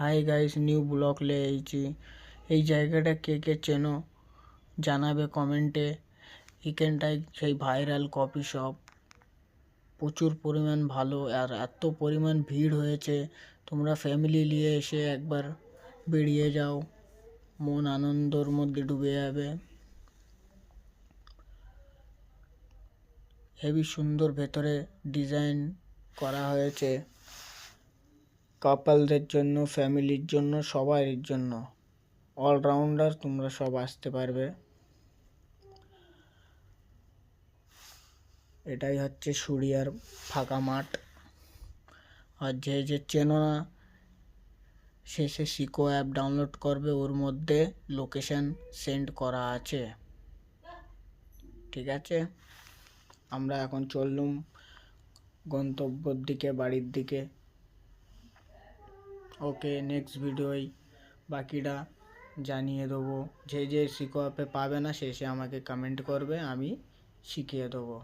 Hi guys, new blog লে আইছি। এই জায়গাটা কে কে চেনো জানাবে কমেন্টে। এখানটায় সেই ভাইরাল কফি শপ, প্রচুর পরিমাণ ভালো আর এত পরিমাণ ভিড় হয়েছে। তোমরা ফ্যামিলি নিয়ে এসে একবার বেরিয়ে যাও, মন আনন্দর মধ্যে ডুবে যাবে। হেবি সুন্দর ভেতরে ডিজাইন করা হয়েছে, কাপলদের জন্য, ফ্যামিলির জন্য, সবার জন্য। অলরাউন্ডার তোমরা সব আসতে পারবে। এটাই হচ্ছে সুরিয়ার ফাঁকা মাঠ। আর যে চেনো না, সে সিকো অ্যাপ ডাউনলোড করবে, ওর মধ্যে লোকেশন সেন্ড করা আছে। ঠিক আছে, আমরা এখন চললুম গন্তব্যর দিকে, বাড়ির দিকে। ওকে, নেক্সট ভিডিওয় বাকিটা জানিয়ে দেবো। যে সিকো অ্যাপে পাবে না সে আমাকে কমেন্ট করবে, আমি শিখিয়ে দেবো।